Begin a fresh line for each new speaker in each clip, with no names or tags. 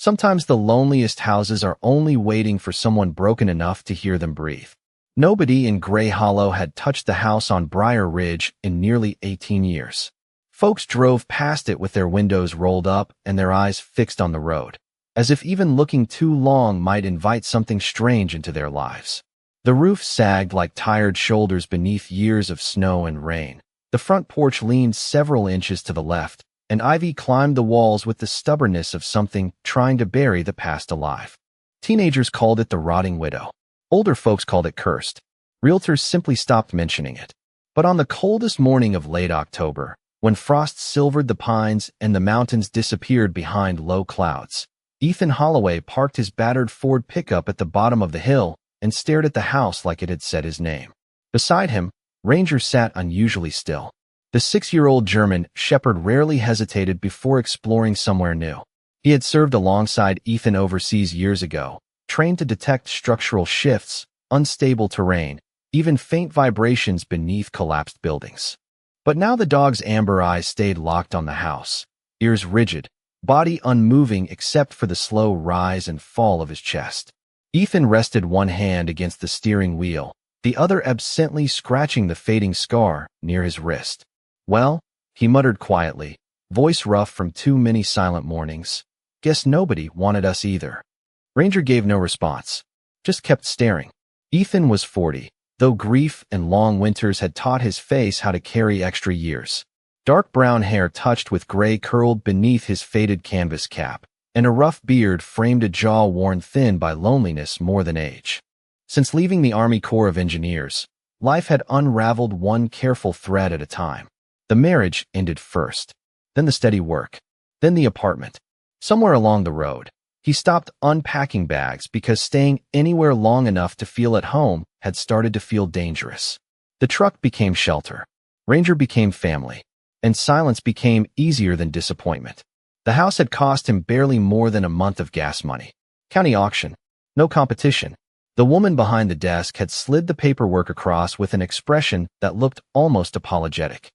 Sometimes the loneliest houses are only waiting for someone broken enough to hear them breathe. Nobody in Gray Hollow had touched the house on Briar Ridge in nearly 18 years. Folks drove past it with their windows rolled up and their eyes fixed on the road, as if even looking too long might invite something strange into their lives. The roof sagged like tired shoulders beneath years of snow and rain. The front porch leaned several inches to the left, and ivy climbed the walls with the stubbornness of something trying to bury the past alive. Teenagers called it the rotting widow. Older folks called it cursed. Realtors simply stopped mentioning it. But on the coldest morning of late October, when frost silvered the pines and the mountains disappeared behind low clouds, Ethan Holloway parked his battered Ford pickup at the bottom of the hill and stared at the house like it had said his name. Beside him, Ranger sat unusually still. The 6-year-old German shepherd rarely hesitated before exploring somewhere new. He had served alongside Ethan overseas years ago, trained to detect structural shifts, unstable terrain, even faint vibrations beneath collapsed buildings. But now the dog's amber eyes stayed locked on the house, ears rigid, body unmoving except for the slow rise and fall of his chest. Ethan rested one hand against the steering wheel, the other absently scratching the fading scar near his wrist. "Well," he muttered quietly, voice rough from too many silent mornings, "guess nobody wanted us either." Ranger gave no response, just kept staring. Ethan was 40, though grief and long winters had taught his face how to carry extra years. Dark brown hair touched with gray curled beneath his faded canvas cap, and a rough beard framed a jaw worn thin by loneliness more than age. Since leaving the Army Corps of Engineers, life had unraveled one careful thread at a time. The marriage ended first, then the steady work, then the apartment. Somewhere along the road, he stopped unpacking bags because staying anywhere long enough to feel at home had started to feel dangerous. The truck became shelter, Ranger became family, and silence became easier than disappointment. The house had cost him barely more than a month of gas money. County auction. No competition. The woman behind the desk had slid the paperwork across with an expression that looked almost apologetic.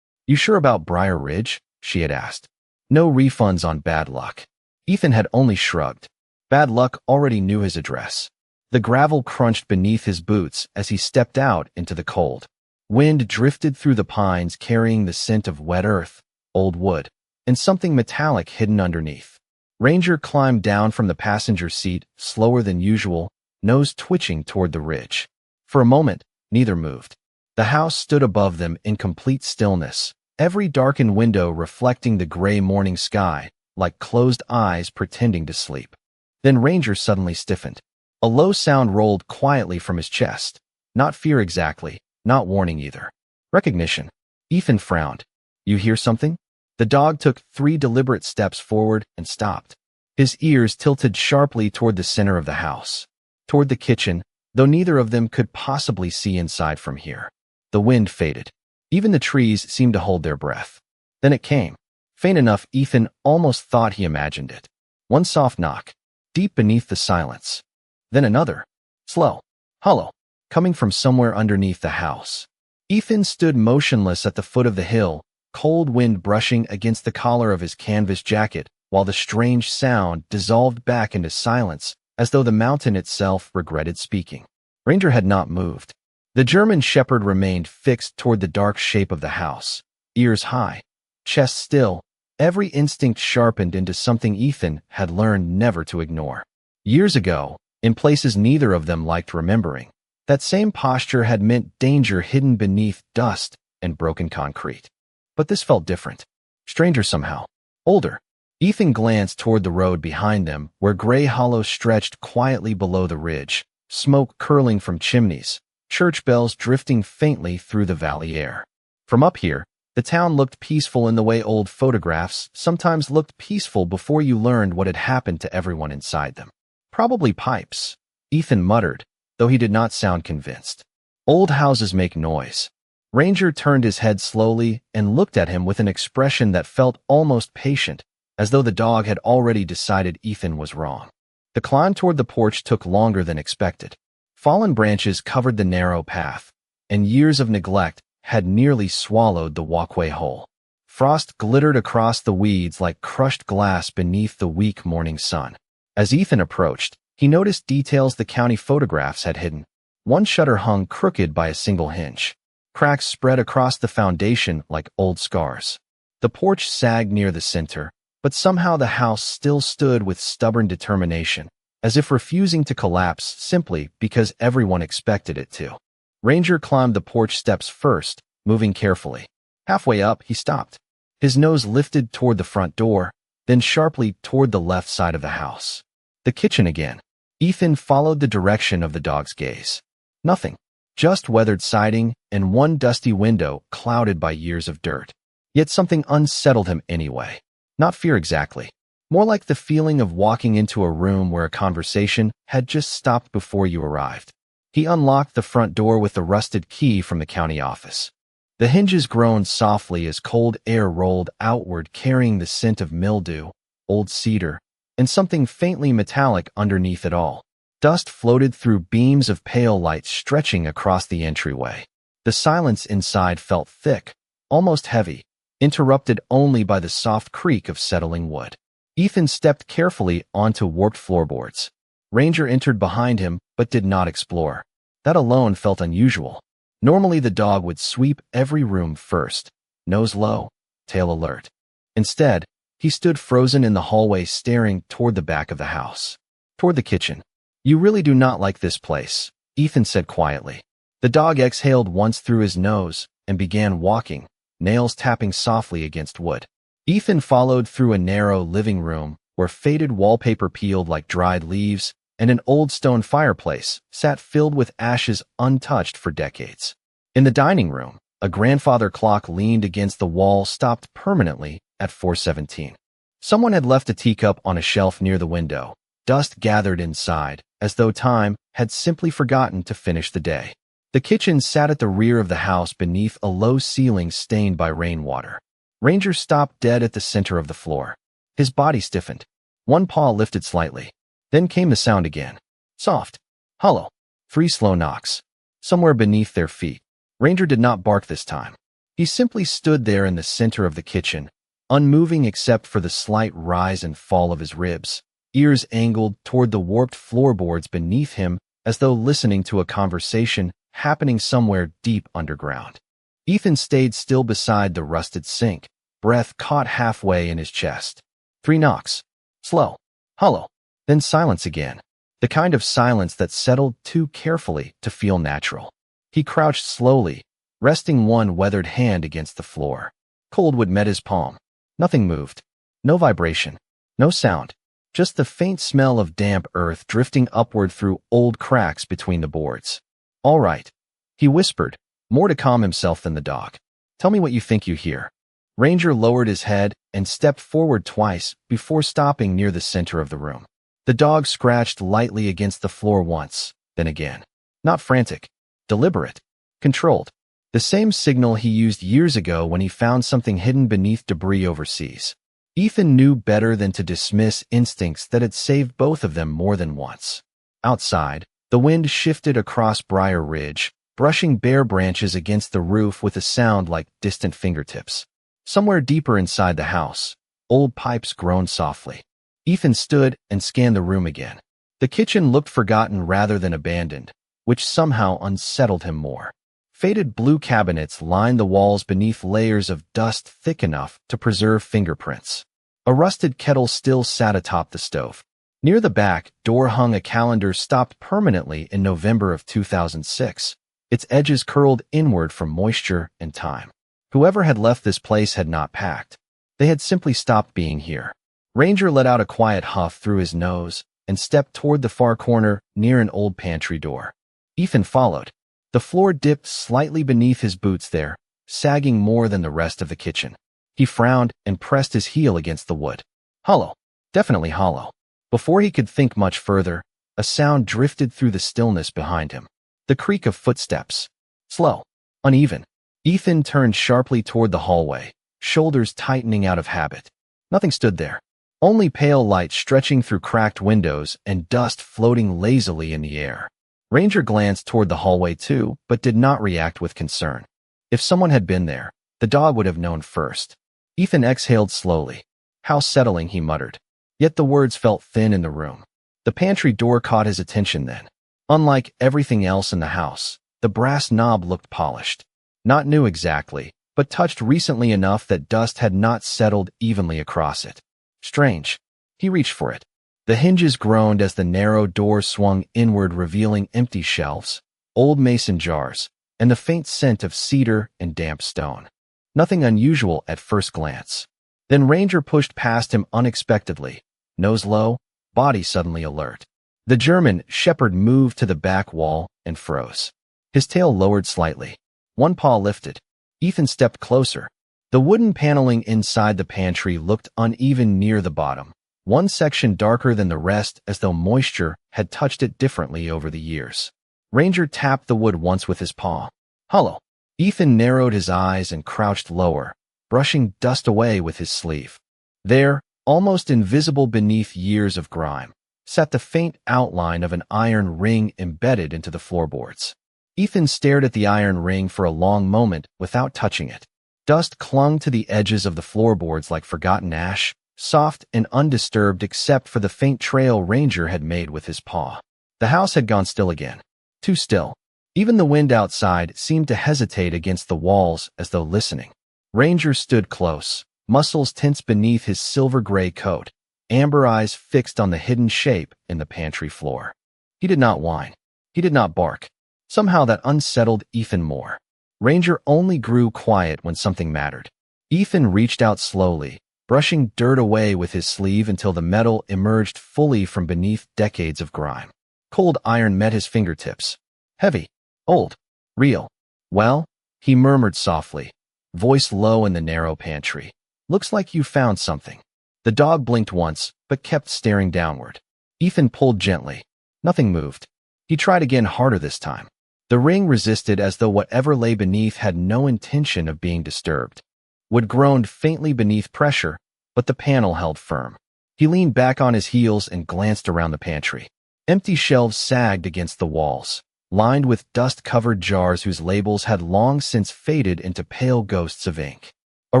"You sure about Briar Ridge?" she had asked. "No refunds on bad luck." Ethan had only shrugged. Bad luck already knew his address. The gravel crunched beneath his boots as he stepped out into the cold. Wind drifted through the pines carrying the scent of wet earth, old wood, and something metallic hidden underneath. Ranger climbed down from the passenger seat, slower than usual, nose twitching toward the ridge. For a moment, neither moved. The house stood above them in complete stillness, every darkened window reflecting the gray morning sky, like closed eyes pretending to sleep. Then Ranger suddenly stiffened. A low sound rolled quietly from his chest. Not fear exactly, not warning either. Recognition. Ethan frowned. "You hear something?" The dog took 3 deliberate steps forward and stopped. His ears tilted sharply toward the center of the house, toward the kitchen, though neither of them could possibly see inside from here. The wind faded. Even the trees seemed to hold their breath. Then it came. Faint enough Ethan almost thought he imagined it. One soft knock, deep beneath the silence. Then another, slow, hollow, coming from somewhere underneath the house. Ethan stood motionless at the foot of the hill, cold wind brushing against the collar of his canvas jacket, while the strange sound dissolved back into silence, as though the mountain itself regretted speaking. Ranger had not moved. The German shepherd remained fixed toward the dark shape of the house, ears high, chest still, every instinct sharpened into something Ethan had learned never to ignore. Years ago, in places neither of them liked remembering, that same posture had meant danger hidden beneath dust and broken concrete. But this felt different. Stranger somehow. Older. Ethan glanced toward the road behind them, where Gray Hollow stretched quietly below the ridge, smoke curling from chimneys, church bells drifting faintly through the valley air. From up here, the town looked peaceful in the way old photographs sometimes looked peaceful before you learned what had happened to everyone inside them. "Probably pipes," Ethan muttered, though he did not sound convinced. "Old houses make noise." Ranger turned his head slowly and looked at him with an expression that felt almost patient, as though the dog had already decided Ethan was wrong. The climb toward the porch took longer than expected. Fallen branches covered the narrow path, and years of neglect had nearly swallowed the walkway whole. Frost glittered across the weeds like crushed glass beneath the weak morning sun. As Ethan approached, he noticed details the county photographs had hidden. One shutter hung crooked by a single hinge. Cracks spread across the foundation like old scars. The porch sagged near the center, but somehow the house still stood with stubborn determination, as if refusing to collapse simply because everyone expected it to. Ranger climbed the porch steps first, moving carefully. Halfway up, he stopped. His nose lifted toward the front door, then sharply toward the left side of the house. The kitchen again. Ethan followed the direction of the dog's gaze. Nothing. Just weathered siding and one dusty window clouded by years of dirt. Yet something unsettled him anyway. Not fear exactly. More like the feeling of walking into a room where a conversation had just stopped before you arrived. He unlocked the front door with the rusted key from the county office. The hinges groaned softly as cold air rolled outward, carrying the scent of mildew, old cedar, and something faintly metallic underneath it all. Dust floated through beams of pale light stretching across the entryway. The silence inside felt thick, almost heavy, interrupted only by the soft creak of settling wood. Ethan stepped carefully onto warped floorboards. Ranger entered behind him, but did not explore. That alone felt unusual. Normally the dog would sweep every room first, nose low, tail alert. Instead, he stood frozen in the hallway staring toward the back of the house. Toward the kitchen. "You really do not like this place," Ethan said quietly. The dog exhaled once through his nose and began walking, nails tapping softly against wood. Ethan followed through a narrow living room where faded wallpaper peeled like dried leaves and an old stone fireplace sat filled with ashes untouched for decades. In the dining room, a grandfather clock leaned against the wall, stopped permanently at 4:17. Someone had left a teacup on a shelf near the window. Dust gathered inside, as though time had simply forgotten to finish the day. The kitchen sat at the rear of the house beneath a low ceiling stained by rainwater. Ranger stopped dead at the center of the floor. His body stiffened. One paw lifted slightly. Then came the sound again. Soft. Hollow. 3 slow knocks. Somewhere beneath their feet. Ranger did not bark this time. He simply stood there in the center of the kitchen, unmoving except for the slight rise and fall of his ribs, ears angled toward the warped floorboards beneath him as though listening to a conversation happening somewhere deep underground. Ethan stayed still beside the rusted sink, breath caught halfway in his chest. 3 knocks. Slow. Hollow. Then silence again. The kind of silence that settled too carefully to feel natural. He crouched slowly, resting one weathered hand against the floor. Cold wood met his palm. Nothing moved. No vibration. No sound. Just the faint smell of damp earth drifting upward through old cracks between the boards. "All right," he whispered, more to calm himself than the dog. "Tell me what you think you hear." Ranger lowered his head and stepped forward twice before stopping near the center of the room. The dog scratched lightly against the floor once, then again. Not frantic. Deliberate. Controlled. The same signal he used years ago when he found something hidden beneath debris overseas. Ethan knew better than to dismiss instincts that had saved both of them more than once. Outside, the wind shifted across Briar Ridge, brushing bare branches against the roof with a sound like distant fingertips. Somewhere deeper inside the house, old pipes groaned softly. Ethan stood and scanned the room again. The kitchen looked forgotten rather than abandoned, which somehow unsettled him more. Faded blue cabinets lined the walls beneath layers of dust thick enough to preserve fingerprints. A rusted kettle still sat atop the stove. Near the back door hung a calendar stopped permanently in November of 2006, its edges curled inward from moisture and time. Whoever had left this place had not packed. They had simply stopped being here. Ranger let out a quiet huff through his nose and stepped toward the far corner near an old pantry door. Ethan followed. The floor dipped slightly beneath his boots there, sagging more than the rest of the kitchen. He frowned and pressed his heel against the wood. Hollow. Definitely hollow. Before he could think much further, a sound drifted through the stillness behind him. The creak of footsteps. Slow. Uneven. Ethan turned sharply toward the hallway, shoulders tightening out of habit. Nothing stood there. Only pale light stretching through cracked windows and dust floating lazily in the air. Ranger glanced toward the hallway too, but did not react with concern. If someone had been there, the dog would have known first. Ethan exhaled slowly. "How settling," he muttered. Yet the words felt thin in the room. The pantry door caught his attention then. Unlike everything else in the house, the brass knob looked polished. Not new exactly, but touched recently enough that dust had not settled evenly across it. Strange. He reached for it. The hinges groaned as the narrow door swung inward, revealing empty shelves, old mason jars, and the faint scent of cedar and damp stone. Nothing unusual at first glance. Then Ranger pushed past him unexpectedly, nose low, body suddenly alert. The German shepherd moved to the back wall and froze. His tail lowered slightly. One paw lifted. Ethan stepped closer. The wooden paneling inside the pantry looked uneven near the bottom, one section darker than the rest as though moisture had touched it differently over the years. Ranger tapped the wood once with his paw. Hollow. Ethan narrowed his eyes and crouched lower, brushing dust away with his sleeve. There, almost invisible beneath years of grime, sat the faint outline of an iron ring embedded into the floorboards. Ethan stared at the iron ring for a long moment without touching it. Dust clung to the edges of the floorboards like forgotten ash, soft and undisturbed except for the faint trail Ranger had made with his paw. The house had gone still again. Too still. Even the wind outside seemed to hesitate against the walls as though listening. Ranger stood close, muscles tense beneath his silver-gray coat, amber eyes fixed on the hidden shape in the pantry floor. He did not whine. He did not bark. Somehow that unsettled Ethan more. Ranger only grew quiet when something mattered. Ethan reached out slowly, brushing dirt away with his sleeve until the metal emerged fully from beneath decades of grime. Cold iron met his fingertips. Heavy. Old. Real. Well, he murmured softly, voice low in the narrow pantry. Looks like you found something. The dog blinked once, but kept staring downward. Ethan pulled gently. Nothing moved. He tried again, harder this time. The ring resisted as though whatever lay beneath had no intention of being disturbed. Wood groaned faintly beneath pressure, but the panel held firm. He leaned back on his heels and glanced around the pantry. Empty shelves sagged against the walls, lined with dust-covered jars whose labels had long since faded into pale ghosts of ink. A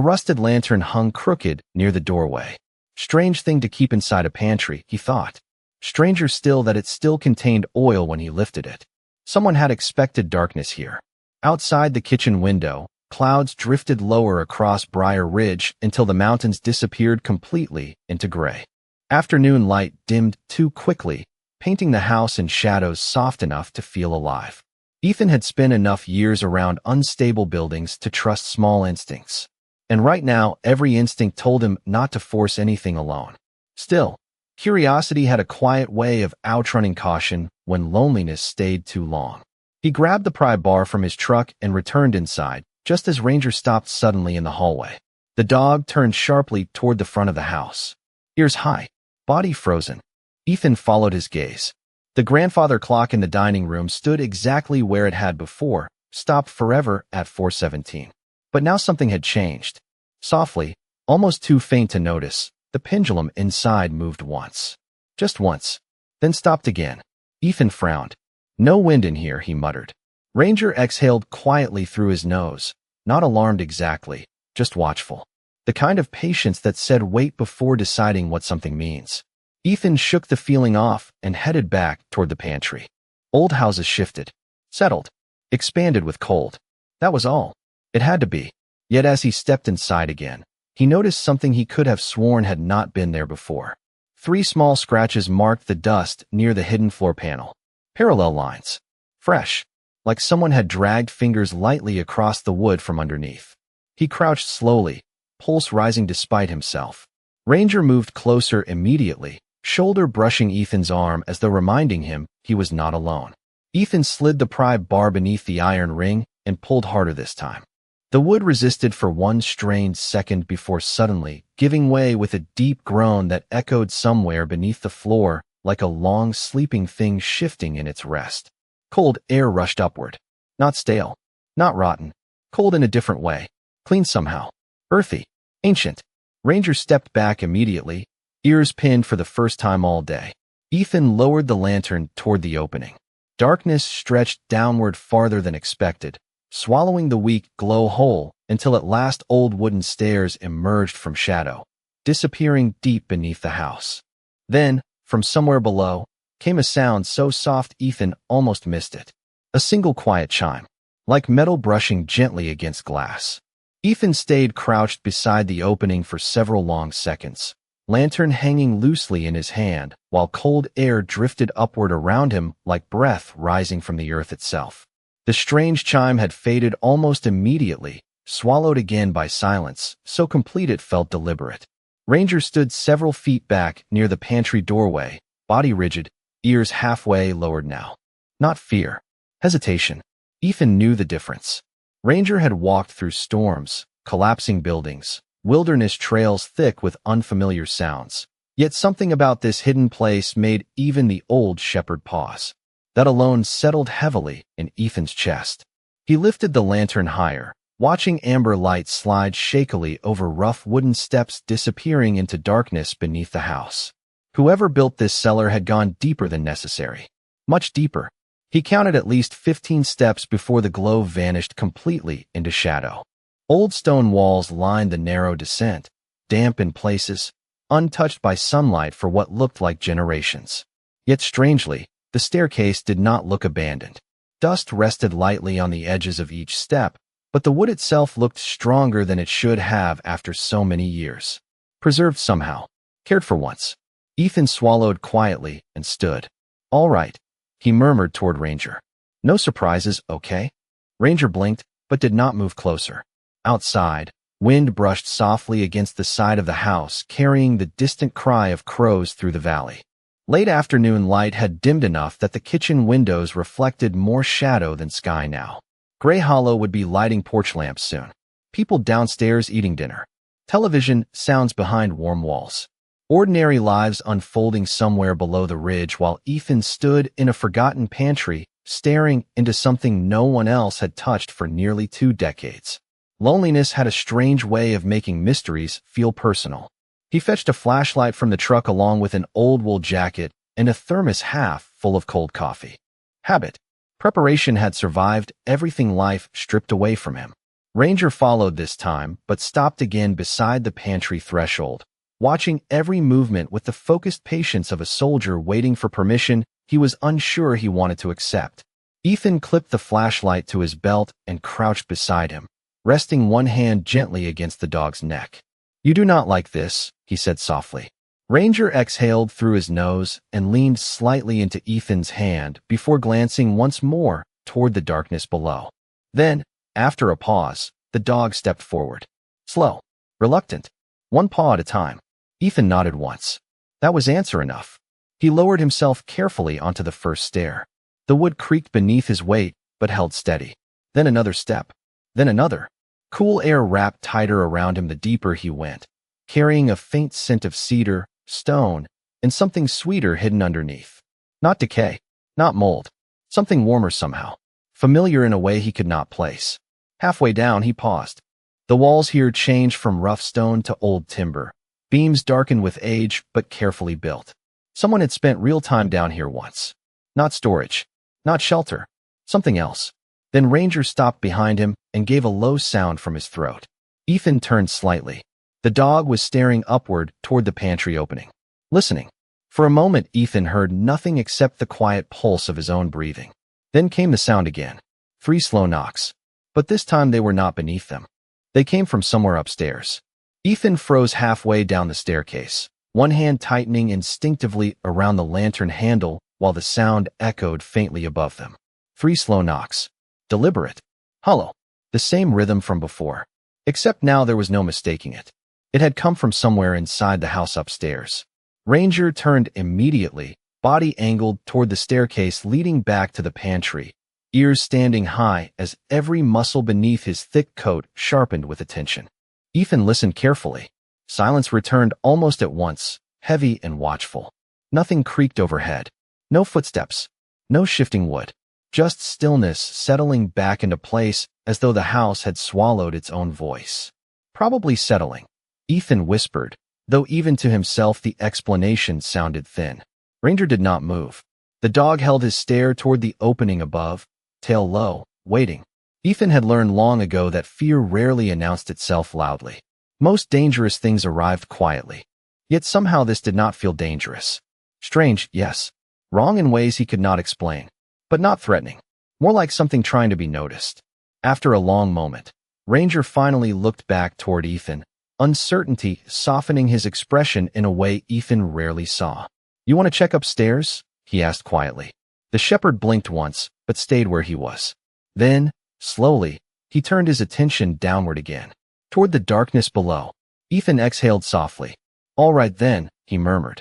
rusted lantern hung crooked near the doorway. Strange thing to keep inside a pantry, he thought. Stranger still that it still contained oil when he lifted it. Someone had expected darkness here. Outside the kitchen window, clouds drifted lower across Briar Ridge until the mountains disappeared completely into gray. Afternoon light dimmed too quickly, painting the house in shadows soft enough to feel alive. Ethan had spent enough years around unstable buildings to trust small instincts. And right now, every instinct told him not to force anything alone. Still, curiosity had a quiet way of outrunning caution when loneliness stayed too long. He grabbed the pry bar from his truck and returned inside, just as Ranger stopped suddenly in the hallway. The dog turned sharply toward the front of the house. Ears high, body frozen. Ethan followed his gaze. The grandfather clock in the dining room stood exactly where it had before, stopped forever at 4:17. But now something had changed. Softly, almost too faint to notice, the pendulum inside moved once. Just once. Then stopped again. Ethan frowned. No wind in here, he muttered. Ranger exhaled quietly through his nose, not alarmed exactly, just watchful. The kind of patience that said wait before deciding what something means. Ethan shook the feeling off and headed back toward the pantry. Old houses shifted, settled, expanded with cold. That was all. It had to be. Yet as he stepped inside again, he noticed something he could have sworn had not been there before. 3 small scratches marked the dust near the hidden floor panel. Parallel lines. Fresh. Like someone had dragged fingers lightly across the wood from underneath. He crouched slowly, pulse rising despite himself. Ranger moved closer immediately, shoulder brushing Ethan's arm as though reminding him he was not alone. Ethan slid the pry bar beneath the iron ring and pulled harder this time. The wood resisted for one strained second before suddenly giving way with a deep groan that echoed somewhere beneath the floor like a long sleeping thing shifting in its rest. Cold air rushed upward. Not stale. Not rotten. Cold in a different way. Clean somehow. Earthy. Ancient. Ranger stepped back immediately, ears pinned for the first time all day. Ethan lowered the lantern toward the opening. Darkness stretched downward farther than expected, swallowing the weak glow whole until at last old wooden stairs emerged from shadow, disappearing deep beneath the house. Then, from somewhere below, came a sound so soft Ethan almost missed it. A single quiet chime, like metal brushing gently against glass. Ethan stayed crouched beside the opening for several long seconds, lantern hanging loosely in his hand, while cold air drifted upward around him like breath rising from the earth itself. The strange chime had faded almost immediately, swallowed again by silence, so complete it felt deliberate. Ranger stood several feet back near the pantry doorway, body rigid, ears halfway lowered now. Not fear. Hesitation. Ethan knew the difference. Ranger had walked through storms, collapsing buildings, wilderness trails thick with unfamiliar sounds. Yet something about this hidden place made even the old shepherd pause. That alone settled heavily in Ethan's chest. He lifted the lantern higher, watching amber light slide shakily over rough wooden steps disappearing into darkness beneath the house. Whoever built this cellar had gone deeper than necessary. Much deeper. He counted at least 15 steps before the glow vanished completely into shadow. Old stone walls lined the narrow descent, damp in places, untouched by sunlight for what looked like generations. Yet strangely, the staircase did not look abandoned. Dust rested lightly on the edges of each step, but the wood itself looked stronger than it should have after so many years. Preserved somehow. Cared for once. Ethan swallowed quietly and stood. All right, he murmured toward Ranger. No surprises, okay? Ranger blinked, but did not move closer. Outside, wind brushed softly against the side of the house, carrying the distant cry of crows through the valley. Late afternoon light had dimmed enough that the kitchen windows reflected more shadow than sky now. Gray Hollow would be lighting porch lamps soon. People downstairs eating dinner. Television, sounds behind warm walls. Ordinary lives unfolding somewhere below the ridge while Ethan stood in a forgotten pantry, staring into something no one else had touched for nearly 2 decades. Loneliness had a strange way of making mysteries feel personal. He fetched a flashlight from the truck along with an old wool jacket and a thermos half full of cold coffee. Habit. Preparation had survived everything life stripped away from him. Ranger followed this time, but stopped again beside the pantry threshold. Watching every movement with the focused patience of a soldier waiting for permission he was unsure he wanted to accept. Ethan clipped the flashlight to his belt and crouched beside him, resting one hand gently against the dog's neck. You do not like this, he said softly. Ranger exhaled through his nose and leaned slightly into Ethan's hand before glancing once more toward the darkness below. Then, after a pause, the dog stepped forward. Slow, reluctant, one paw at a time. Ethan nodded once. That was answer enough. He lowered himself carefully onto the first stair. The wood creaked beneath his weight, but held steady. Then another step. Then another. Cool air wrapped tighter around him the deeper he went, carrying a faint scent of cedar, stone, and something sweeter hidden underneath. Not decay, not mold, something warmer somehow, familiar in a way he could not place. Halfway down, he paused. The walls here changed from rough stone to old timber, beams darkened with age but carefully built. Someone had spent real time down here once. Not storage, not shelter, something else. Then Ranger stopped behind him and gave a low sound from his throat. Ethan turned slightly. The dog was staring upward toward the pantry opening, listening. For a moment, Ethan heard nothing except the quiet pulse of his own breathing. Then came the sound again. 3 slow knocks. But this time they were not beneath them. They came from somewhere upstairs. Ethan froze halfway down the staircase, one hand tightening instinctively around the lantern handle while the sound echoed faintly above them. 3 slow knocks. Deliberate. Hollow. The same rhythm from before. Except now there was no mistaking it. It had come from somewhere inside the house upstairs. Ranger turned immediately, body angled toward the staircase leading back to the pantry, ears standing high as every muscle beneath his thick coat sharpened with attention. Ethan listened carefully. Silence returned almost at once, heavy and watchful. Nothing creaked overhead. No footsteps. No shifting wood. Just stillness settling back into place as though the house had swallowed its own voice. Probably settling, Ethan whispered, though even to himself the explanation sounded thin. Ranger did not move. The dog held his stare toward the opening above, tail low, waiting. Ethan had learned long ago that fear rarely announced itself loudly. Most dangerous things arrived quietly. Yet somehow this did not feel dangerous. Strange, yes. Wrong in ways he could not explain, but not threatening. More like something trying to be noticed. After a long moment, Ranger finally looked back toward Ethan, uncertainty softening his expression in a way Ethan rarely saw. "You want to check upstairs?" he asked quietly. The shepherd blinked once, but stayed where he was. Then, slowly, he turned his attention downward again, toward the darkness below. Ethan exhaled softly. "All right then," he murmured.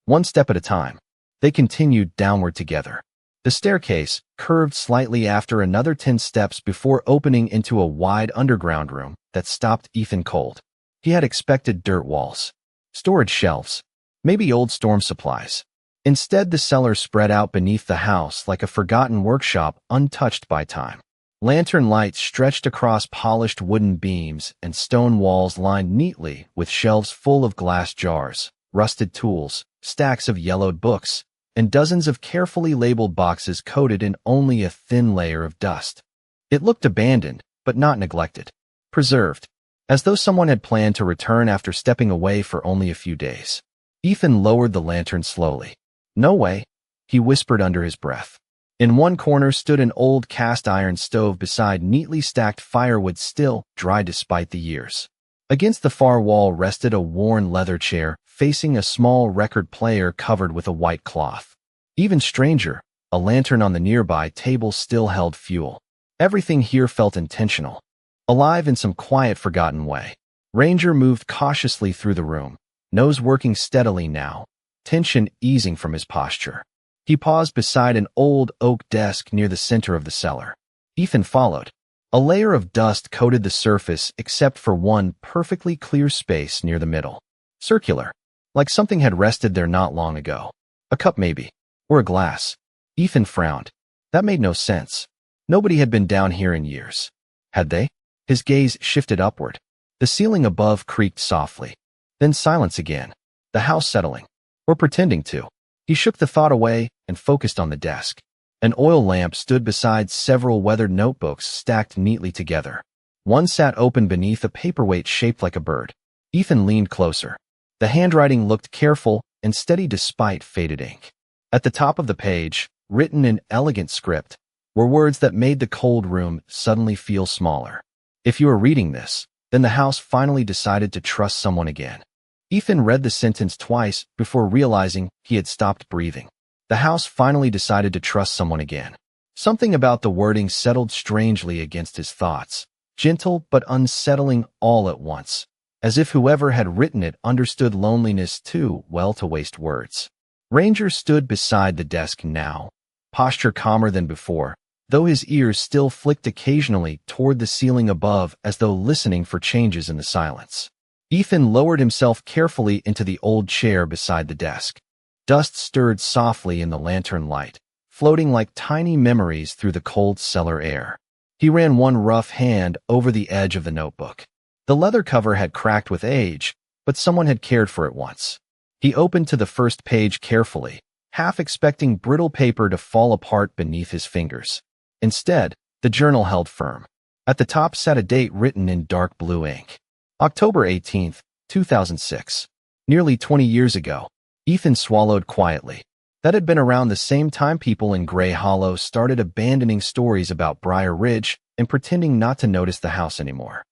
One step at a time. They continued downward together. The staircase curved slightly after another 10 steps before opening into a wide underground room that stopped Ethan cold. He had expected dirt walls, storage shelves, maybe old storm supplies. Instead, the cellar spread out beneath the house like a forgotten workshop untouched by time. Lantern lights stretched across polished wooden beams and stone walls lined neatly with shelves full of glass jars, rusted tools, stacks of yellowed books, and dozens of carefully labeled boxes coated in only a thin layer of dust. It looked abandoned, but not neglected. Preserved, as though someone had planned to return after stepping away for only a few days. Ethan lowered the lantern slowly. "No way," he whispered under his breath. In one corner stood an old cast-iron stove beside neatly stacked firewood still dry despite the years. Against the far wall rested a worn leather chair facing a small record player covered with a white cloth. Even stranger, a lantern on the nearby table still held fuel. Everything here felt intentional, alive in some quiet, forgotten way. Ranger moved cautiously through the room, nose working steadily now, tension easing from his posture. He paused beside an old oak desk near the center of the cellar. Ethan followed. A layer of dust coated the surface except for one perfectly clear space near the middle. Circular, like something had rested there not long ago. A cup maybe, or a glass. Ethan frowned. That made no sense. Nobody had been down here in years. Had they? His gaze shifted upward. The ceiling above creaked softly. Then silence again. The house settling. Or pretending to. He shook the thought away and focused on the desk. An oil lamp stood beside several weathered notebooks stacked neatly together. One sat open beneath a paperweight shaped like a bird. Ethan leaned closer. The handwriting looked careful and steady despite faded ink. At the top of the page, written in elegant script, were words that made the cold room suddenly feel smaller. "If you are reading this, then the house finally decided to trust someone again." Ethan read the sentence twice before realizing he had stopped breathing. The house finally decided to trust someone again. Something about the wording settled strangely against his thoughts, gentle but unsettling all at once, as if whoever had written it understood loneliness too well to waste words. Ranger stood beside the desk now, posture calmer than before, though his ears still flicked occasionally toward the ceiling above as though listening for changes in the silence. Ethan lowered himself carefully into the old chair beside the desk. Dust stirred softly in the lantern light, floating like tiny memories through the cold cellar air. He ran one rough hand over the edge of the notebook. The leather cover had cracked with age, but someone had cared for it once. He opened to the first page carefully, half expecting brittle paper to fall apart beneath his fingers. Instead, the journal held firm. At the top sat a date written in dark blue ink. October 18th, 2006. Nearly 20 years ago. Ethan swallowed quietly. That had been around the same time people in Gray Hollow started abandoning stories about Briar Ridge and pretending not to notice the house anymore.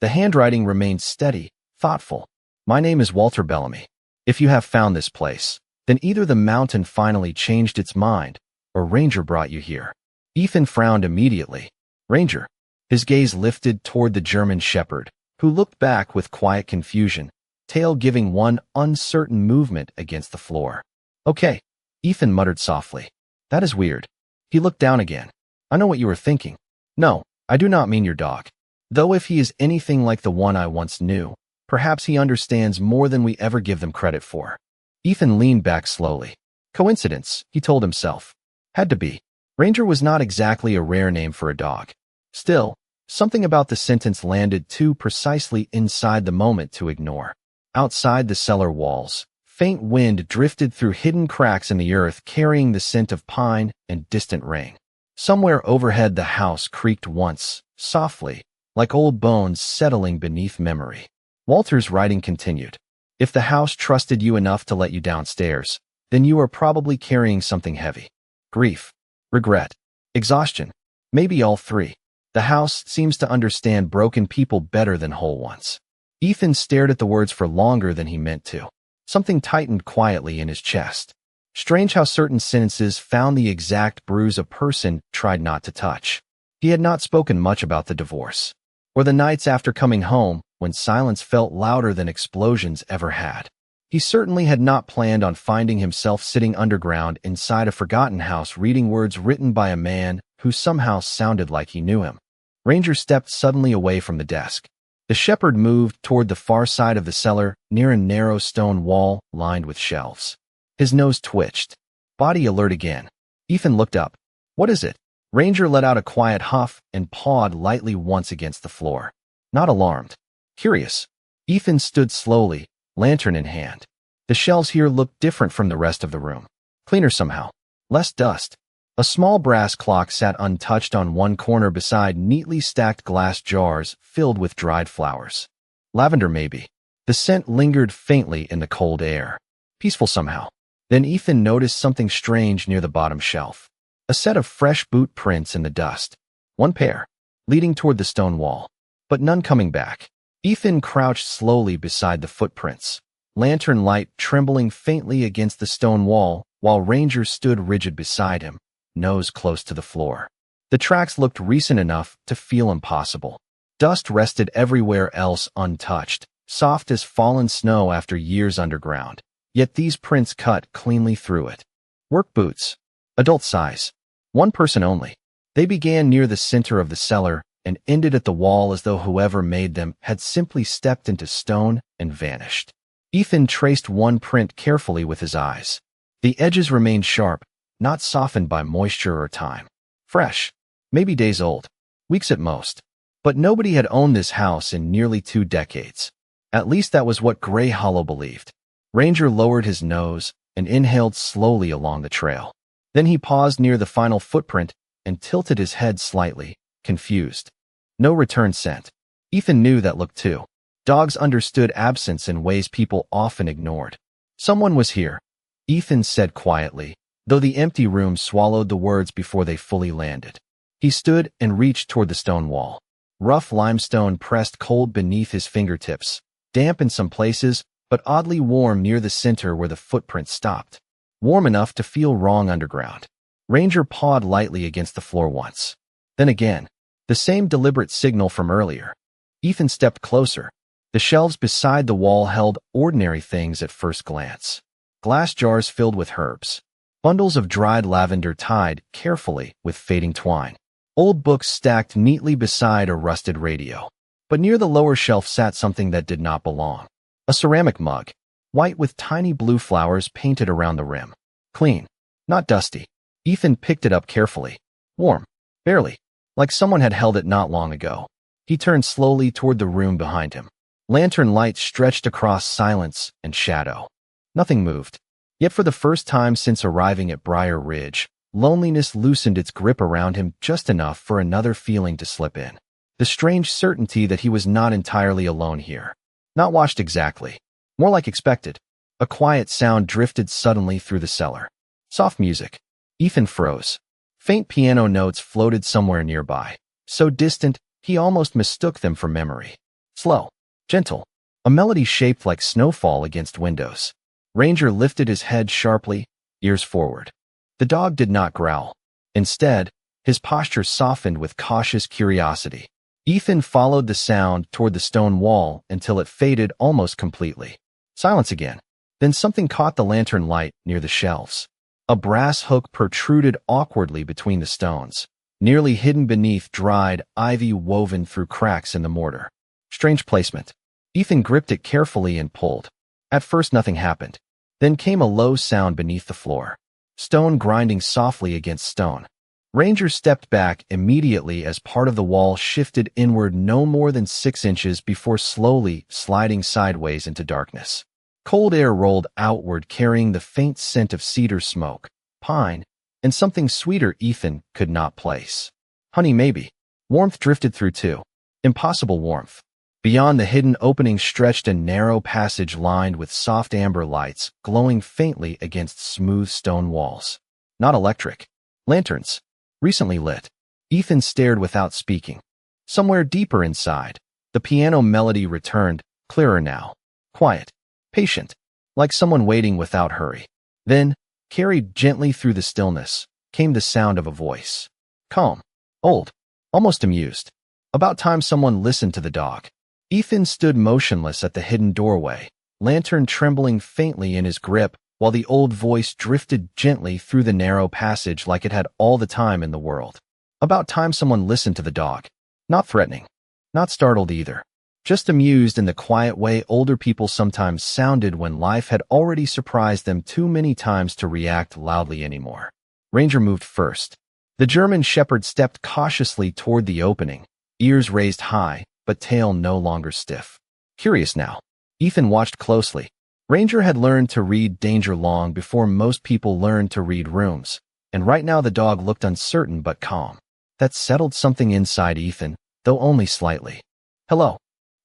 The handwriting remained steady, thoughtful. "My name is Walter Bellamy. If you have found this place, then either the mountain finally changed its mind, or Ranger brought you here." Ethan frowned immediately. "Ranger?" His gaze lifted toward the German shepherd, who looked back with quiet confusion, tail giving one uncertain movement against the floor. "Okay," Ethan muttered softly. "That is weird." He looked down again. "I know what you were thinking. No, I do not mean your dog. Though if he is anything like the one I once knew, perhaps he understands more than we ever give them credit for." Ethan leaned back slowly. Coincidence, he told himself. Had to be. Ranger was not exactly a rare name for a dog. Still, something about the sentence landed too precisely inside the moment to ignore. Outside the cellar walls, faint wind drifted through hidden cracks in the earth carrying the scent of pine and distant rain. Somewhere overhead the house creaked once, softly, like old bones settling beneath memory. Walter's writing continued. "If the house trusted you enough to let you downstairs, then you are probably carrying something heavy. Grief, regret, exhaustion, maybe all three. The house seems to understand broken people better than whole ones. Ethan stared at the words for longer than he meant to. Something tightened quietly in his chest. Strange how certain sentences found the exact bruise a person tried not to touch. He had not spoken much about the divorce, or the nights after coming home when silence felt louder than explosions ever had. He certainly had not planned on finding himself sitting underground inside a forgotten house reading words written by a man who somehow sounded like he knew him. Ranger stepped suddenly away from the desk. The shepherd moved toward the far side of the cellar, near a narrow stone wall lined with shelves. His nose twitched. Body alert again. Ethan looked up. "What is it?" Ranger let out a quiet huff and pawed lightly once against the floor. Not alarmed. Curious. Ethan stood slowly, lantern in hand. The shelves here looked different from the rest of the room. Cleaner somehow. Less dust. A small brass clock sat untouched on one corner beside neatly stacked glass jars filled with dried flowers. Lavender maybe. The scent lingered faintly in the cold air. Peaceful somehow. Then Ethan noticed something strange near the bottom shelf. A set of fresh boot prints in the dust. One pair, leading toward the stone wall, but none coming back. Ethan crouched slowly beside the footprints, lantern light trembling faintly against the stone wall, while Ranger stood rigid beside him, nose close to the floor. The tracks looked recent enough to feel impossible. Dust rested everywhere else untouched, soft as fallen snow after years underground. Yet these prints cut cleanly through it. Work boots. Adult size. One person only. They began near the center of the cellar and ended at the wall as though whoever made them had simply stepped into stone and vanished. Ethan traced one print carefully with his eyes. The edges remained sharp, not softened by moisture or time. Fresh. Maybe days old. Weeks at most. But nobody had owned this house in nearly 2 decades. At least that was what Gray Hollow believed. Ranger lowered his nose and inhaled slowly along the trail. Then he paused near the final footprint and tilted his head slightly, confused. No return scent. Ethan knew that look too. Dogs understood absence in ways people often ignored. Someone was here, Ethan said quietly, though the empty room swallowed the words before they fully landed. He stood and reached toward the stone wall. Rough limestone pressed cold beneath his fingertips, damp in some places, but oddly warm near the center where the footprint stopped. Warm enough to feel wrong underground. Ranger pawed lightly against the floor once. Then again, the same deliberate signal from earlier. Ethan stepped closer. The shelves beside the wall held ordinary things at first glance. Glass jars filled with herbs. Bundles of dried lavender tied carefully with fading twine. Old books stacked neatly beside a rusted radio. But near the lower shelf sat something that did not belong. A ceramic mug, white with tiny blue flowers painted around the rim. Clean, not dusty. Ethan picked it up carefully. Warm, barely, like someone had held it not long ago. He turned slowly toward the room behind him. Lantern light stretched across silence and shadow. Nothing moved. Yet for the first time since arriving at Briar Ridge, loneliness loosened its grip around him just enough for another feeling to slip in. The strange certainty that he was not entirely alone here. Not watched exactly. More like expected. A quiet sound drifted suddenly through the cellar. Soft music. Ethan froze. Faint piano notes floated somewhere nearby. So distant, he almost mistook them for memory. Slow. Gentle. A melody shaped like snowfall against windows. Ranger lifted his head sharply, ears forward. The dog did not growl. Instead, his posture softened with cautious curiosity. Ethan followed the sound toward the stone wall until it faded almost completely. Silence again. Then something caught the lantern light near the shelves. A brass hook protruded awkwardly between the stones, nearly hidden beneath dried ivy woven through cracks in the mortar. Strange placement. Ethan gripped it carefully and pulled. At first nothing happened. Then came a low sound beneath the floor. Stone grinding softly against stone. Ranger stepped back immediately as part of the wall shifted inward no more than 6 inches before slowly sliding sideways into darkness. Cold air rolled outward carrying the faint scent of cedar smoke, pine, and something sweeter Ethan could not place. Honey maybe. Warmth drifted through too. Impossible warmth. Beyond the hidden opening stretched a narrow passage lined with soft amber lights, glowing faintly against smooth stone walls. Not electric. Lanterns. Recently lit. Ethan stared without speaking. Somewhere deeper inside, the piano melody returned, clearer now. Quiet. Patient. Like someone waiting without hurry. Then, carried gently through the stillness, came the sound of a voice. Calm. Old. Almost amused. About time someone listened to the dog. Ethan stood motionless at the hidden doorway, lantern trembling faintly in his grip, while the old voice drifted gently through the narrow passage like it had all the time in the world. About time someone listened to the dog. Not threatening. Not startled either. Just amused in the quiet way older people sometimes sounded when life had already surprised them too many times to react loudly anymore. Ranger moved first. The German shepherd stepped cautiously toward the opening, ears raised high, but tail no longer stiff. Curious now, Ethan watched closely. Ranger had learned to read danger long before most people learned to read rooms, and right now the dog looked uncertain but calm. That settled something inside Ethan, though only slightly. Hello,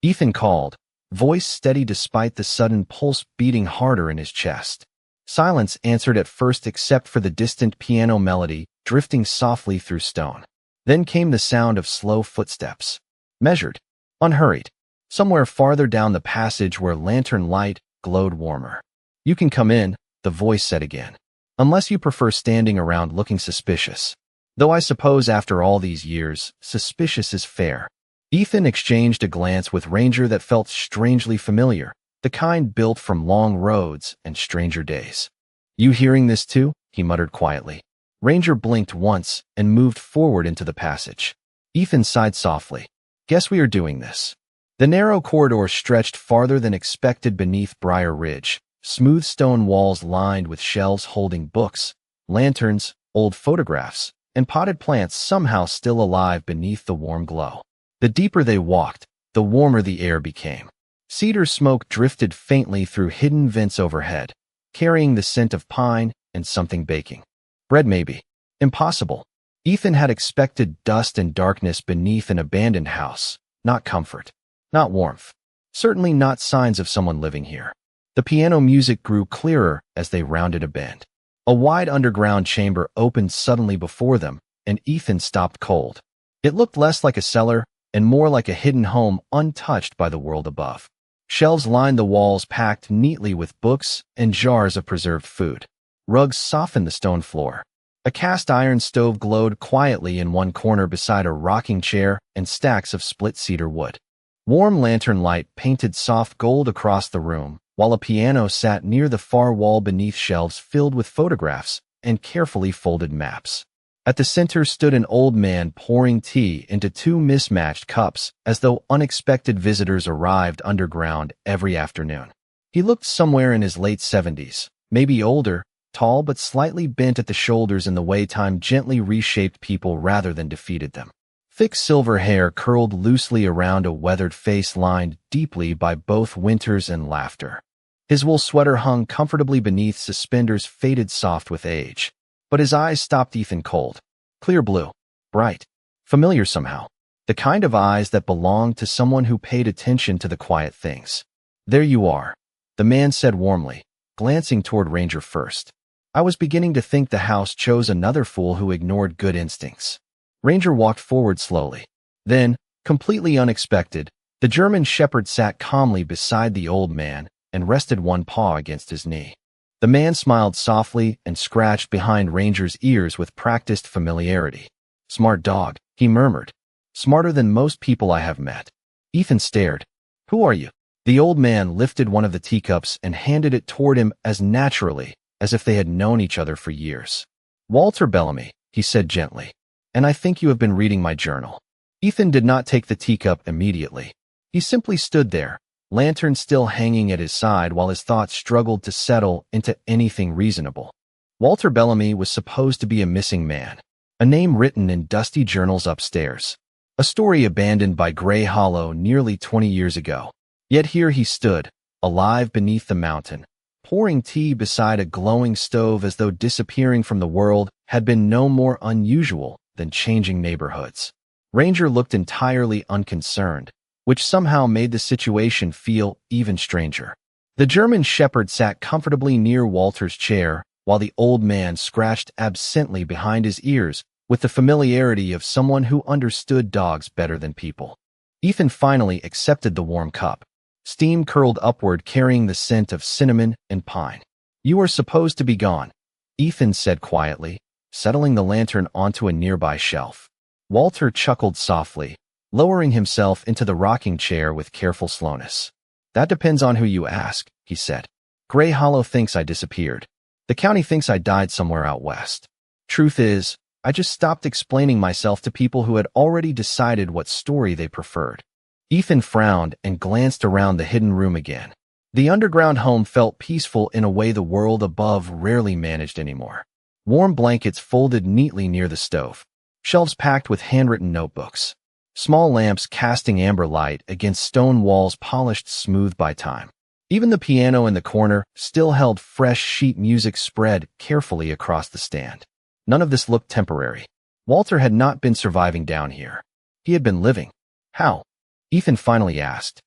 Ethan called, voice steady despite the sudden pulse beating harder in his chest. Silence answered at first except for the distant piano melody drifting softly through stone. Then came the sound of slow footsteps. Measured. Unhurried. Somewhere farther down the passage where lantern light glowed warmer. You can come in, the voice said again. Unless you prefer standing around looking suspicious. Though I suppose after all these years, suspicious is fair. Ethan exchanged a glance with Ranger that felt strangely familiar, the kind built from long roads and stranger days. You hearing this too? He muttered quietly. Ranger blinked once and moved forward into the passage. Ethan sighed softly. Guess we are doing this. The narrow corridor stretched farther than expected beneath Briar Ridge, smooth stone walls lined with shelves holding books, lanterns, old photographs, and potted plants somehow still alive beneath the warm glow. The deeper they walked, the warmer the air became. Cedar smoke drifted faintly through hidden vents overhead, carrying the scent of pine and something baking. Bread maybe. Impossible. Ethan had expected dust and darkness beneath an abandoned house, not comfort, not warmth, certainly not signs of someone living here. The piano music grew clearer as they rounded a bend. A wide underground chamber opened suddenly before them, and Ethan stopped cold. It looked less like a cellar and more like a hidden home untouched by the world above. Shelves lined the walls packed neatly with books and jars of preserved food. Rugs softened the stone floor. A cast iron stove glowed quietly in one corner beside a rocking chair and stacks of split cedar wood. Warm lantern light painted soft gold across the room, while a piano sat near the far wall beneath shelves filled with photographs and carefully folded maps. At the center stood an old man pouring tea into two mismatched cups as though unexpected visitors arrived underground every afternoon. He looked somewhere in his late 70s, maybe older, tall but slightly bent at the shoulders in the way time gently reshaped people rather than defeated them. Thick silver hair curled loosely around a weathered face lined deeply by both winters and laughter. His wool sweater hung comfortably beneath suspenders faded soft with age. But his eyes stopped Ethan cold. Clear blue. Bright. Familiar somehow. The kind of eyes that belonged to someone who paid attention to the quiet things. There you are, the man said warmly, glancing toward Ranger first. I was beginning to think the house chose another fool who ignored good instincts. Ranger walked forward slowly. Then, completely unexpected, the German shepherd sat calmly beside the old man and rested one paw against his knee. The man smiled softly and scratched behind Ranger's ears with practiced familiarity. Smart dog, he murmured. Smarter than most people I have met. Ethan stared. Who are you? The old man lifted one of the teacups and handed it toward him as naturally as if they had known each other for years. Walter Bellamy, he said gently. And I think you have been reading my journal. Ethan did not take the teacup immediately. He simply stood there, lantern still hanging at his side while his thoughts struggled to settle into anything reasonable. Walter Bellamy was supposed to be a missing man, a name written in dusty journals upstairs, a story abandoned by Gray Hollow nearly 20 years ago. Yet here he stood, alive beneath the mountain, pouring tea beside a glowing stove as though disappearing from the world had been no more unusual than changing neighborhoods. Ranger looked entirely unconcerned. which somehow made the situation feel even stranger. The German shepherd sat comfortably near Walter's chair, while the old man scratched absently behind his ears with the familiarity of someone who understood dogs better than people. Ethan finally accepted the warm cup. Steam curled upward, carrying the scent of cinnamon and pine. "You are supposed to be gone," Ethan said quietly, settling the lantern onto a nearby shelf. Walter chuckled softly, lowering himself into the rocking chair with careful slowness. "That depends on who you ask," he said. "Gray Hollow thinks I disappeared. The county thinks I died somewhere out west. Truth is, I just stopped explaining myself to people who had already decided what story they preferred." Ethan frowned and glanced around the hidden room again. The underground home felt peaceful in a way the world above rarely managed anymore. Warm blankets folded neatly near the stove. Shelves packed with handwritten notebooks. Small lamps casting amber light against stone walls polished smooth by time. Even the piano in the corner still held fresh sheet music spread carefully across the stand. None of this looked temporary. Walter had not been surviving down here. He had been living. How? Ethan finally asked.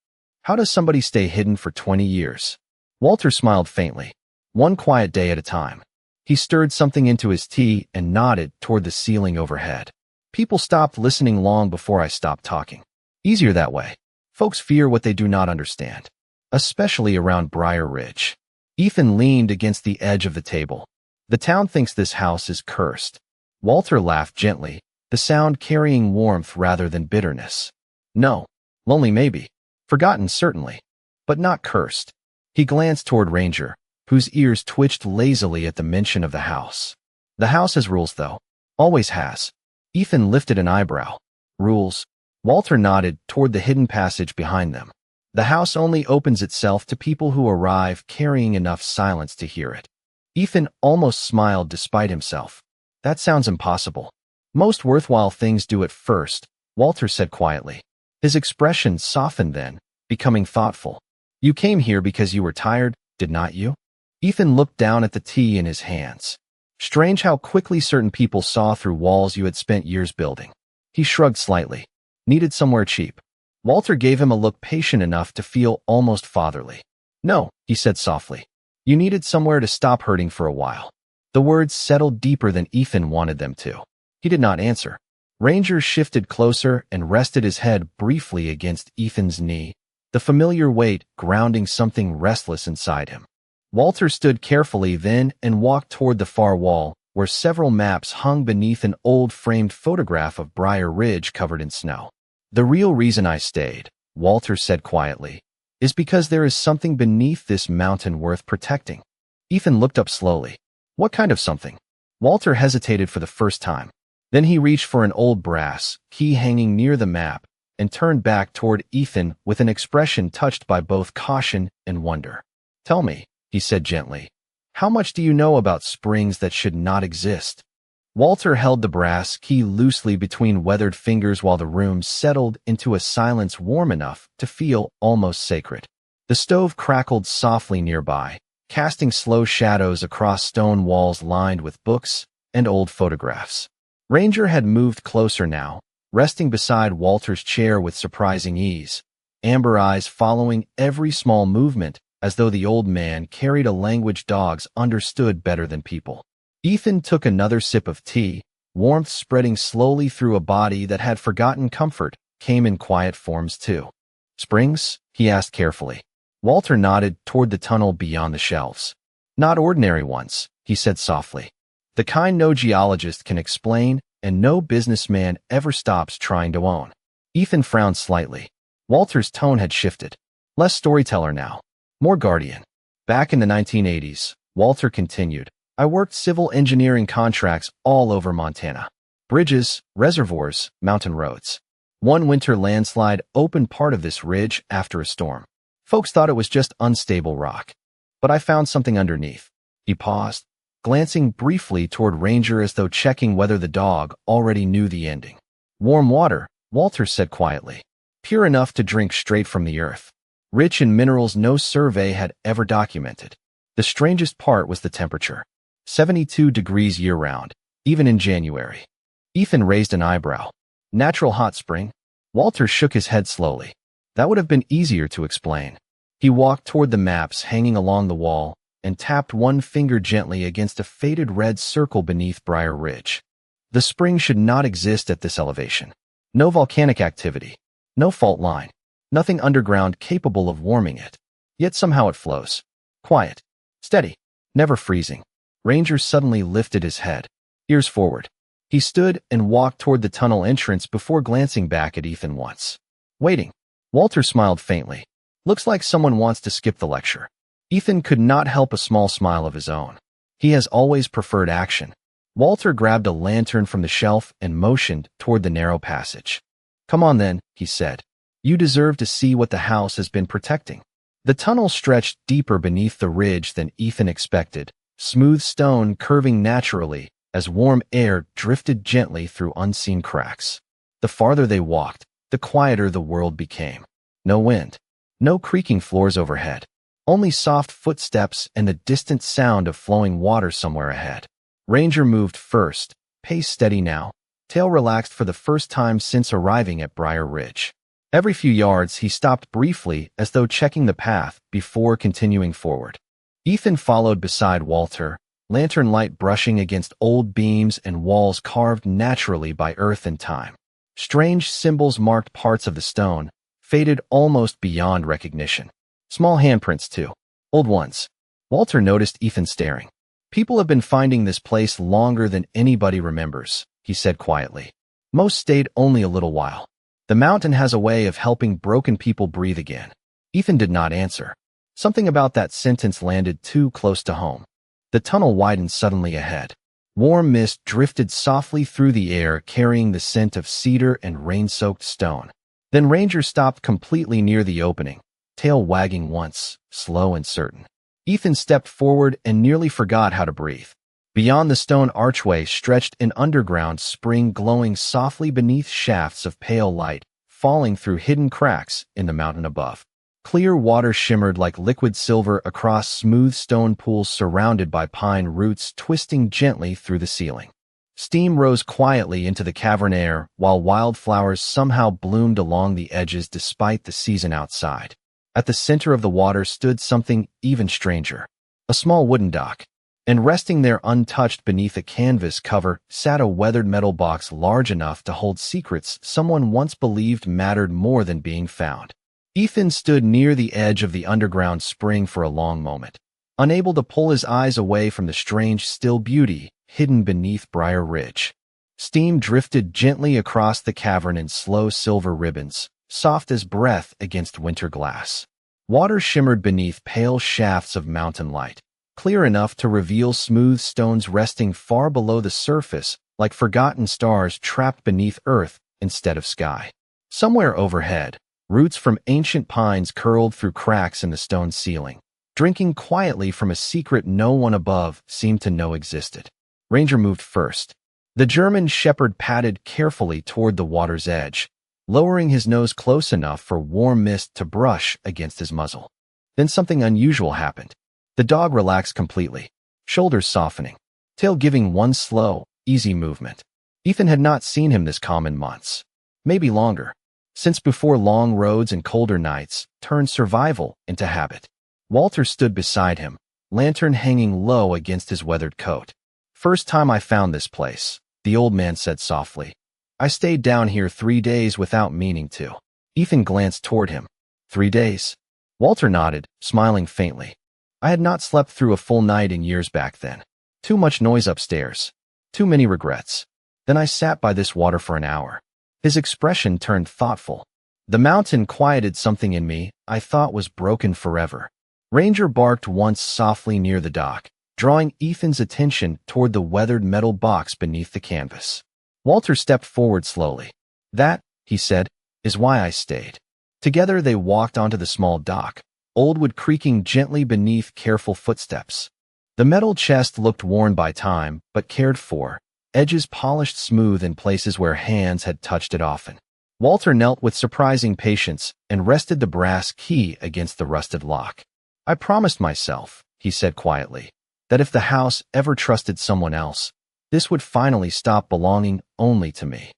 "How does somebody stay hidden for 20 years? Walter smiled faintly. "One quiet day at a time." He stirred something into his tea and nodded toward the ceiling overhead. "People stopped listening long before I stopped talking. Easier that way. Folks fear what they do not understand, especially around Briar Ridge." Ethan leaned against the edge of the table. "The town thinks this house is cursed." Walter laughed gently, the sound carrying warmth rather than bitterness. "No. Lonely maybe. Forgotten certainly. But not cursed." He glanced toward Ranger, whose ears twitched lazily at the mention of the house. "The house has rules, though. Always has." Ethan lifted an eyebrow. "Rules?" Walter nodded toward the hidden passage behind them. "The house only opens itself to people who arrive carrying enough silence to hear it." Ethan almost smiled despite himself. "That sounds impossible." "Most worthwhile things do at first," Walter said quietly. His expression softened then, becoming thoughtful. "You came here because you were tired, did not you?" Ethan looked down at the tea in his hands. "Strange how quickly certain people saw through walls you had spent years building." He shrugged slightly. "Needed somewhere cheap." Walter gave him a look patient enough to feel almost fatherly. "No," he said softly. "You needed somewhere to stop hurting for a while." The words settled deeper than Ethan wanted them to. He did not answer. Ranger shifted closer and rested his head briefly against Ethan's knee, the familiar weight grounding something restless inside him. Walter stood carefully then and walked toward the far wall, where several maps hung beneath an old framed photograph of Briar Ridge covered in snow. "The real reason I stayed," Walter said quietly, "is because there is something beneath this mountain worth protecting." Ethan looked up slowly. "What kind of something?" Walter hesitated for the first time. Then he reached for an old brass key hanging near the map and turned back toward Ethan with an expression touched by both caution and wonder. "Tell me," he said gently, "how much do you know about springs that should not exist?" Walter held the brass key loosely between weathered fingers while the room settled into a silence warm enough to feel almost sacred. The stove crackled softly nearby, casting slow shadows across stone walls lined with books and old photographs. Ranger had moved closer now, resting beside Walter's chair with surprising ease, amber eyes following every small movement as though the old man carried a language dogs understood better than people. Ethan took another sip of tea, warmth spreading slowly through a body that had forgotten comfort, came in quiet forms too. "Springs?" he asked carefully. Walter nodded toward the tunnel beyond the shelves. "Not ordinary ones," he said softly. "The kind no geologist can explain and no businessman ever stops trying to own." Ethan frowned slightly. Walter's tone had shifted. Less storyteller now, more guardian. "Back in the 1980s, Walter continued, I worked civil engineering contracts all over Montana. Bridges, reservoirs, mountain roads. One winter landslide opened part of this ridge after a storm. Folks thought it was just unstable rock. But I found something underneath." He paused, glancing briefly toward Ranger as though checking whether the dog already knew the ending. "Warm water," Walter said quietly. "Pure enough to drink straight from the earth. Rich in minerals no survey had ever documented. The strangest part was the temperature. 72 degrees year-round, even in January." Ethan raised an eyebrow. "Natural hot spring?" Walter shook his head slowly. That would have been easier to explain. He walked toward the maps hanging along the wall and tapped one finger gently against a faded red circle beneath Briar Ridge. The spring should not exist at this elevation. No volcanic activity. No fault line. Nothing underground capable of warming it. Yet somehow it flows. Quiet. Steady. Never freezing. Ranger suddenly lifted his head, ears forward. He stood and walked toward the tunnel entrance before glancing back at Ethan once. Waiting. Walter smiled faintly. Looks like someone wants to skip the lecture. Ethan could not help a small smile of his own. He has always preferred action. Walter grabbed a lantern from the shelf and motioned toward the narrow passage. Come on then, he said. You deserve to see what the house has been protecting. The tunnel stretched deeper beneath the ridge than Ethan expected, smooth stone curving naturally as warm air drifted gently through unseen cracks. The farther they walked, the quieter the world became. No wind. No creaking floors overhead. Only soft footsteps and the distant sound of flowing water somewhere ahead. Ranger moved first, pace steady now, tail relaxed for the first time since arriving at Briar Ridge. Every few yards he stopped briefly as though checking the path before continuing forward. Ethan followed beside Walter, lantern light brushing against old beams and walls carved naturally by earth and time. Strange symbols marked parts of the stone, faded almost beyond recognition. Small handprints too. Old ones. Walter noticed Ethan staring. People have been finding this place longer than anybody remembers, he said quietly. Most stayed only a little while. The mountain has a way of helping broken people breathe again. Ethan did not answer. Something about that sentence landed too close to home. The tunnel widened suddenly ahead. Warm mist drifted softly through the air, carrying the scent of cedar and rain-soaked stone. Then Ranger stopped completely near the opening, tail wagging once, slow and certain. Ethan stepped forward and nearly forgot how to breathe. Beyond the stone archway stretched an underground spring glowing softly beneath shafts of pale light, falling through hidden cracks in the mountain above. Clear water shimmered like liquid silver across smooth stone pools surrounded by pine roots twisting gently through the ceiling. Steam rose quietly into the cavern air, while wildflowers somehow bloomed along the edges despite the season outside. At the center of the water stood something even stranger. A small wooden dock. And resting there untouched beneath a canvas cover sat a weathered metal box large enough to hold secrets someone once believed mattered more than being found. Ethan stood near the edge of the underground spring for a long moment, unable to pull his eyes away from the strange still beauty hidden beneath Briar Ridge. Steam drifted gently across the cavern in slow silver ribbons, soft as breath against winter glass. Water shimmered beneath pale shafts of mountain light, clear enough to reveal smooth stones resting far below the surface like forgotten stars trapped beneath earth instead of sky. Somewhere overhead, roots from ancient pines curled through cracks in the stone ceiling, drinking quietly from a secret no one above seemed to know existed. Ranger moved first. The German shepherd padded carefully toward the water's edge, lowering his nose close enough for warm mist to brush against his muzzle. Then something unusual happened. The dog relaxed completely, shoulders softening, tail giving one slow, easy movement. Ethan had not seen him this calm in months, maybe longer, since before long roads and colder nights turned survival into habit. Walter stood beside him, lantern hanging low against his weathered coat. First time I found this place, the old man said softly. I stayed down here 3 days without meaning to. Ethan glanced toward him. 3 days? Walter nodded, smiling faintly. I had not slept through a full night in years back then. Too much noise upstairs. Too many regrets. Then I sat by this water for an hour. His expression turned thoughtful. The mountain quieted something in me I thought was broken forever. Ranger barked once softly near the dock, drawing Ethan's attention toward the weathered metal box beneath the canvas. Walter stepped forward slowly. That, he said, is why I stayed. Together they walked onto the small dock, old wood creaking gently beneath careful footsteps. The metal chest looked worn by time, but cared for, edges polished smooth in places where hands had touched it often. Walter knelt with surprising patience and rested the brass key against the rusted lock. I promised myself, he said quietly, that if the house ever trusted someone else, this would finally stop belonging only to me.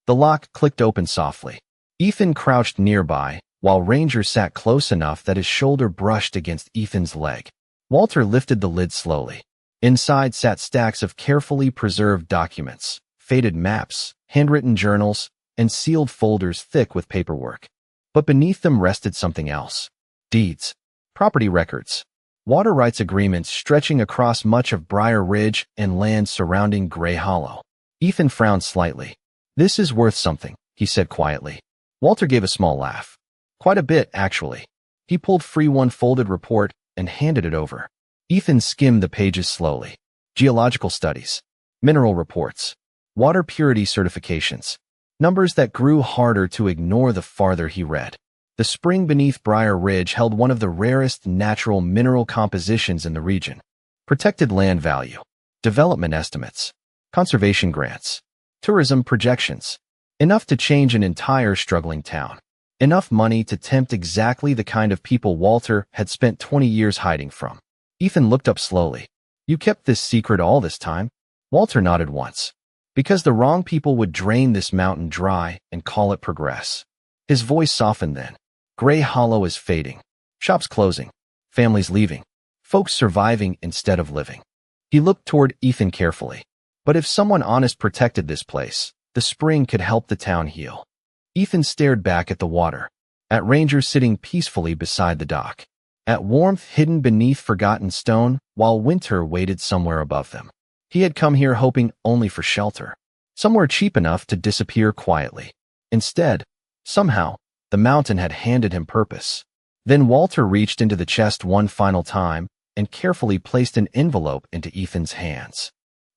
The lock clicked open softly. Ethan crouched nearby, while Ranger sat close enough that his shoulder brushed against Ethan's leg. Walter lifted the lid slowly. Inside sat stacks of carefully preserved documents, faded maps, handwritten journals, and sealed folders thick with paperwork. But beneath them rested something else. Deeds, property records, water rights agreements stretching across much of Briar Ridge and land surrounding Gray Hollow. Ethan frowned slightly. "This is worth something," he said quietly. Walter gave a small laugh. "Quite a bit, actually." He pulled free one folded report and handed it over. Ethan skimmed the pages slowly. Geological studies, mineral reports, water purity certifications, numbers that grew harder to ignore the farther he read. The spring beneath Briar Ridge held one of the rarest natural mineral compositions in the region. Protected land value, development estimates, conservation grants, tourism projections. Enough to change an entire struggling town. Enough money to tempt exactly the kind of people Walter had spent 20 years hiding from. Ethan looked up slowly. "You kept this secret all this time?" Walter nodded once. "Because the wrong people would drain this mountain dry and call it progress." His voice softened then. "Gray Hollow is fading. Shops closing. Families leaving. Folks surviving instead of living." He looked toward Ethan carefully. "But if someone honest protected this place, the spring could help the town heal." Ethan stared back at the water, at Ranger sitting peacefully beside the dock, at warmth hidden beneath forgotten stone while winter waited somewhere above them. He had come here hoping only for shelter, somewhere cheap enough to disappear quietly. Instead, somehow, the mountain had handed him purpose. Then Walter reached into the chest one final time and carefully placed an envelope into Ethan's hands.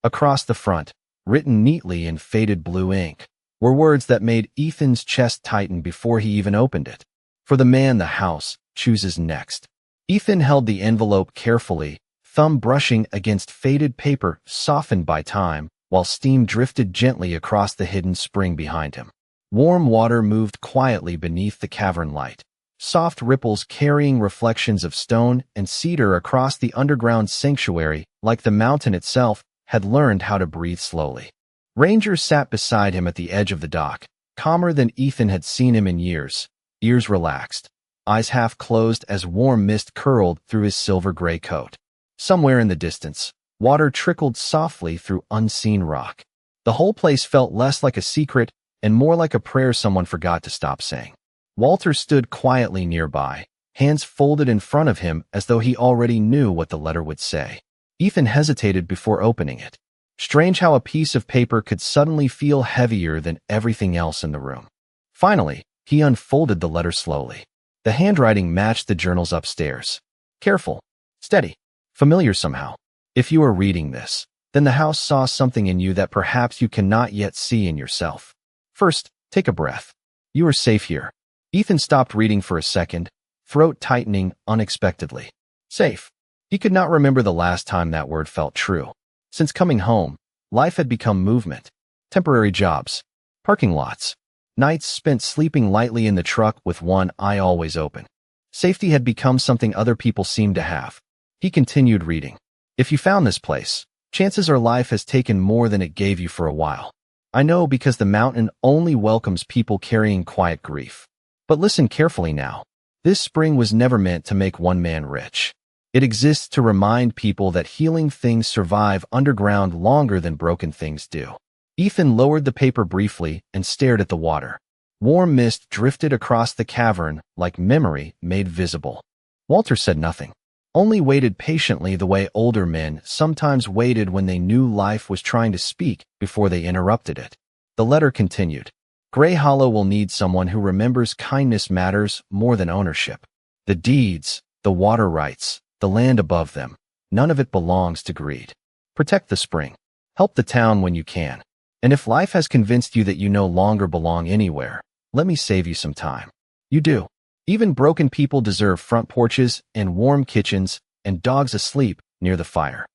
Across the front, written neatly in faded blue ink, were words that made Ethan's chest tighten before he even opened it. "For the man the house chooses next." Ethan held the envelope carefully, thumb brushing against faded paper softened by time, while steam drifted gently across the hidden spring behind him. Warm water moved quietly beneath the cavern light, soft ripples carrying reflections of stone and cedar across the underground sanctuary, like the mountain itself had learned how to breathe slowly. Ranger sat beside him at the edge of the dock, calmer than Ethan had seen him in years, ears relaxed, eyes half closed as warm mist curled through his silver-gray coat. Somewhere in the distance, water trickled softly through unseen rock. The whole place felt less like a secret and more like a prayer someone forgot to stop saying. Walter stood quietly nearby, hands folded in front of him as though he already knew what the letter would say. Ethan hesitated before opening it. Strange how a piece of paper could suddenly feel heavier than everything else in the room. Finally, he unfolded the letter slowly. The handwriting matched the journals upstairs. Careful, steady, familiar somehow. "If you are reading this, then the house saw something in you that perhaps you cannot yet see in yourself. First, take a breath. You are safe here." Ethan stopped reading for a second, throat tightening unexpectedly. Safe. He could not remember the last time that word felt true. Since coming home, life had become movement, temporary jobs, parking lots, nights spent sleeping lightly in the truck with one eye always open. Safety had become something other people seemed to have. He continued reading. "If you found this place, chances are life has taken more than it gave you for a while. I know because the mountain only welcomes people carrying quiet grief. But listen carefully now. This spring was never meant to make one man rich. It exists to remind people that healing things survive underground longer than broken things do." Ethan lowered the paper briefly and stared at the water. Warm mist drifted across the cavern like memory made visible. Walter said nothing, only waited patiently the way older men sometimes waited when they knew life was trying to speak before they interrupted it. The letter continued. "Gray Hollow will need someone who remembers kindness matters more than ownership. The deeds, the water rights, the land above them, none of it belongs to greed. Protect the spring. Help the town when you can. And if life has convinced you that you no longer belong anywhere, let me save you some time. You do. Even broken people deserve front porches and warm kitchens and dogs asleep near the fire.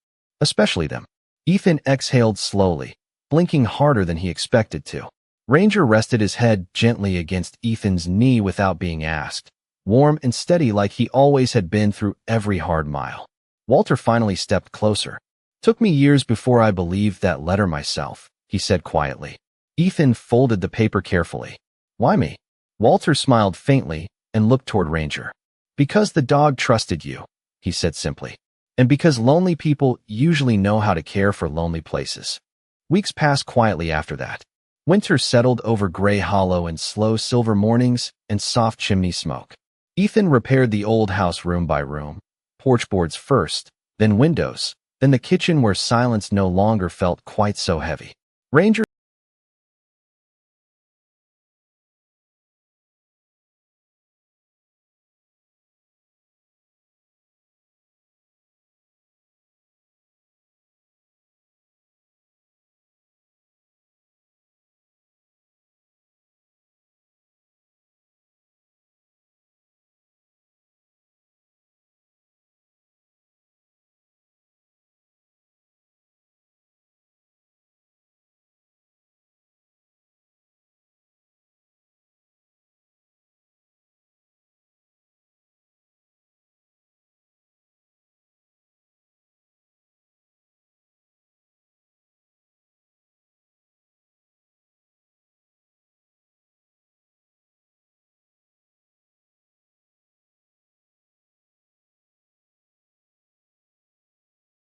Especially them." Ethan exhaled slowly, blinking harder than he expected to. Ranger rested his head gently against Ethan's knee without being asked, warm and steady like he always had been through every hard mile. Walter finally stepped closer. "Took me years before I believed that letter myself," he said quietly. Ethan folded the paper carefully. "Why me?" Walter smiled faintly, and looked toward Ranger. "Because the dog trusted you," he said simply. "And because lonely people usually know how to care for lonely places." Weeks passed quietly after that. Winter settled over Gray Hollow in slow silver mornings and soft chimney smoke. Ethan repaired the old house room by room, porch boards first, then windows, then the kitchen where silence no longer felt quite so heavy. Ranger